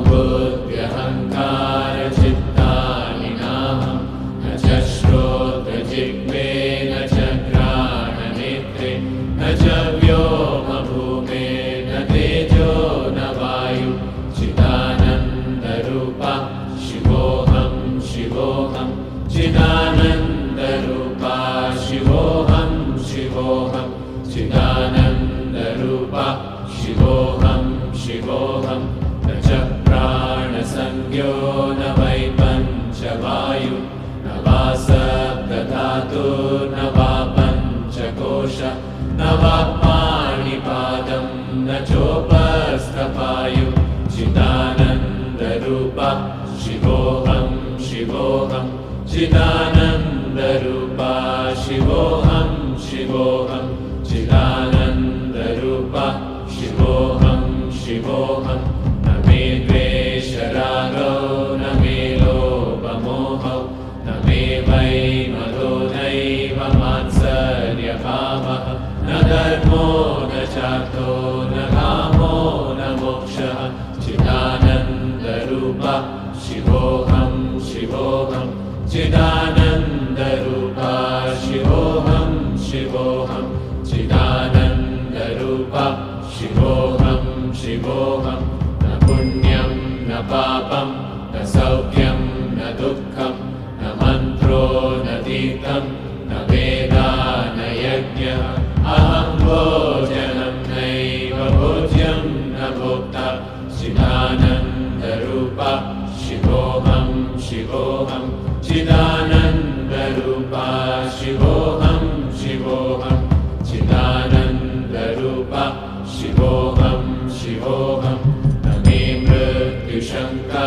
बुद्ध्यहङ्कारचित्तानि नाहं न च श्रोत्रजिह्वे न च घ्राणनेत्रे न च व्योमभूमे न तेजो न वायु चिदानन्दरूपा शिवोऽहं शिवोऽहं चिदानन्दरूपा शिवोऽहं शिवोऽहं चिदानन्दरूपा शिवोऽहं शिवोऽहं न च प्राणसंज्ञो न वै पञ्चवायु न वा सप्तधातुर्न वा पञ्चकोश न वा पाणिपादं न चोपस्थपायु चिदानन्दरूपा शिवोऽहं शिवोऽहं चिदानन्दरूपा शिवोऽहं शिवोऽहं चिदानन्दरूपा शिवोऽहं शिवोऽहं न मे द्वेषरागो न मे लोभमोहौ न मे वै मदो नैव मात्सर्यभावः न धर्मो न चार्थो न कामो न मोक्षः चिदानन्दरूपा शिवोऽहं शिवोऽहं चिदानन्दरूपा शिवोऽहं शिवोऽहं चिदानन्दरूपा शिवोऽहं शिवोऽहं न पुण्यं न पापं न सौख्यं न दुःखं न मन्त्रो न तीर्थं न वेदा न यज्ञः अहं भोजनं नैव भोज्यं न भोक्ता चिदानन्दरूपा शिवोऽहं शिवोऽहं चिदानन्दरूपा शिवोऽहं शिवोऽहं चिदानन्दरूपा शिवोऽहं शिवोऽहं न मे मृत्युशङ्का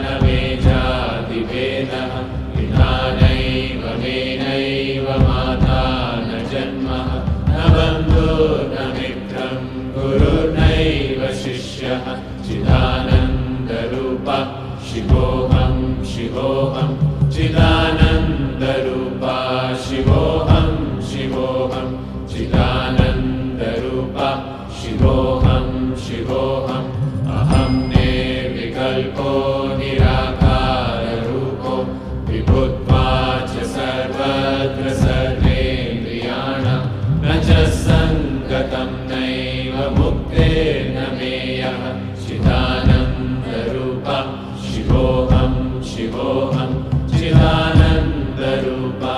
न मे जातिभेदः पिता नैव मे नैव माता न जन्मः न बन्धुर्न मित्रं गुरुर्नैव शिष्यः चिदानन्दरूपा शिवोऽहं शिवोऽहं चिदानन्दरूपा शिवोऽहं शिवोऽहं चिदानन्दरूपा शिवोऽहं शिवोऽहम् अहं निर्विकल्पो निराकाररूपो विभुत्वा च सर्वत्र सर्वेन्द्रियाणां न च सङ्गतं नैव मुक्तिर्न मेयः चिदानन्दरूपा शिवोऽहं शिवोऽहं चिदानन्दरूपा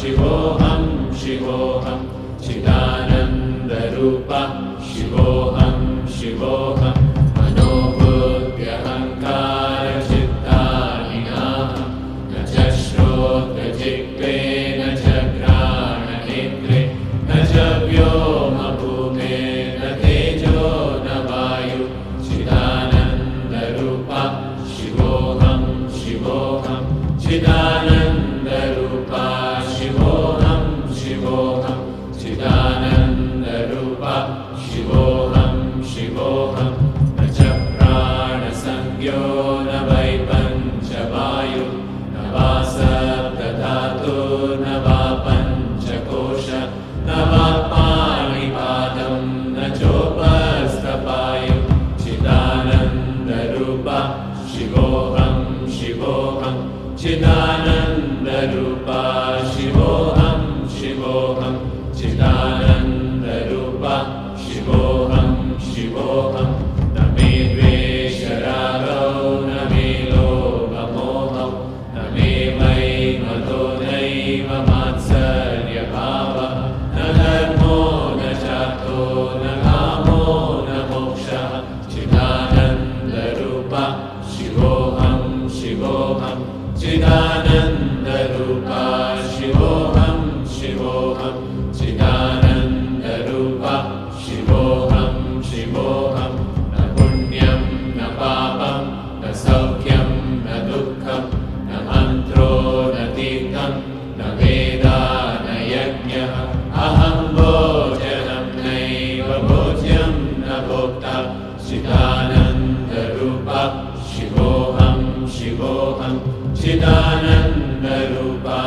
शिवोऽहं शिवोऽहं चिदानन्दरूपा शिवोऽहं शिवोऽहं मनोबुद्ध्यहङ्कारचित्तानि नाहं न च श्रोत्रजिह्वे न च घ्राणनेत्रे न च व्योमभूमे न तेजो न वायु चिदानन्दरूपा शिवोऽहं शिवोऽहं चिदानन्दरूपा शिवोऽहं शिवोऽहं चिदानन्दरूपा शिवोऽहं शिवोऽहं न च प्राणसंज्ञो न वै पञ्चवायु न वा सप्तधातुर्न वा पञ्चकोश न वा पाणिपादं न चोपस्थपायु चिदानन्दरूपा शिवोऽहं शिवोऽहं चिदानन्दरूपा शिवोऽहं शिवोऽहं चिदानन्दरूपा शिवोऽहं शिवोऽहं न मे द्वेषरागो न मे लोभमोहौ न मे वै मदो नैव मात्सर्यभावः न धर्मो न चार्थो न कामो न मोक्षः चिदानन्दरूपा शिवोऽहं शिवोऽहं चिदानन्दरूपा शिवोऽहं शिवोऽहं चिदानन्दरूपा शिवोऽहं शिवोऽहं न पुण्यं न पापं न सौख्यं न दुःखं न मन्त्रो न तीर्थं न वेदा न यज्ञः अहं भोजनं नैव भोज्यं न भोक्ता चिदानन्दरूपा शिवोऽहं शिवोऽहं चिदानन्दरूपा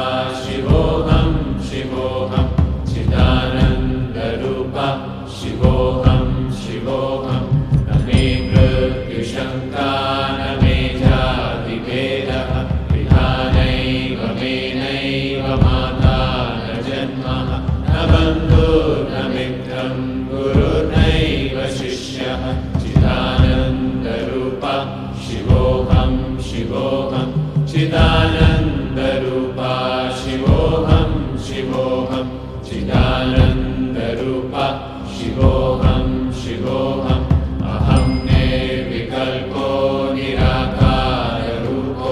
शिवोऽहं शिवोऽहं चिदानन्दरूपा शिवोऽहं शिवोऽहं न मे मृत्युशङ्का न चिदानन्दरूप शिवोऽहं शिवोऽहम् अहं निर्विकल्पो निराकाररूपो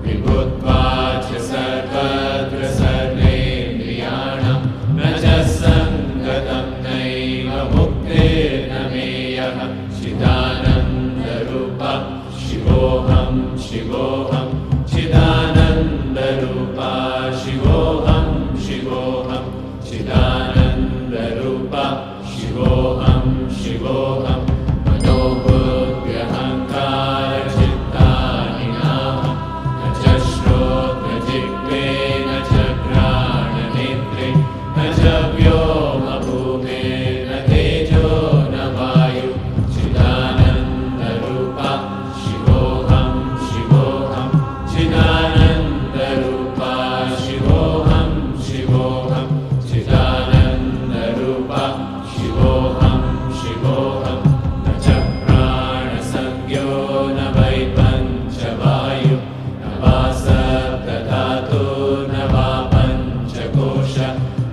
विभुत्वाच्च सर्वत्र सर्वेन्द्रियाणां न च सङ्गतं नैव मुक्तिर्न मेयः चिदानन्दरूप शिवोऽहं शिवोऽहं चिदानन्दरूप शिवोऽहं शिवोऽहं चिदानन्दरूप शिवोऽहं शिवोऽहं मनोबुद्ध्यहङ्कारचित्तानि नाहं न च श्रोत्रजिह्वे न च घ्राणनेत्रे न च व्योमभूमिर्न तेजो न वायु चिदानन्दरूप शिवोऽहं शिवोऽहं चिदानन्दरूप शिवोऽहं शिवोऽहं चिदानन्दरूप शिवोऽहं शिवोऽहं न च प्राणसंज्ञो न वै पञ्चवायु न वा सप्तधातु न वा पञ्चकोश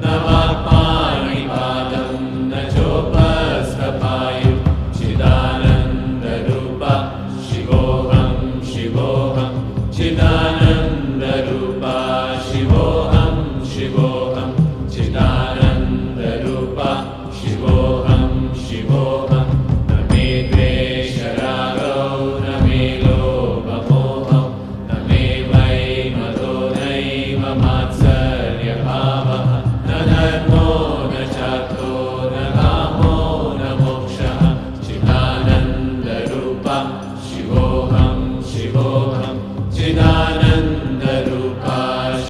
न वा पाणिपादं न चोपस्थपायु चिदानन्दरूप शिवोऽहं शिवोऽहं चिदानन्दरूप शिवोऽहं शिवोऽहं चिदानन्दरूप शिवोऽहं शिवोऽहं न मे द्वेषरागौ न मे लोभः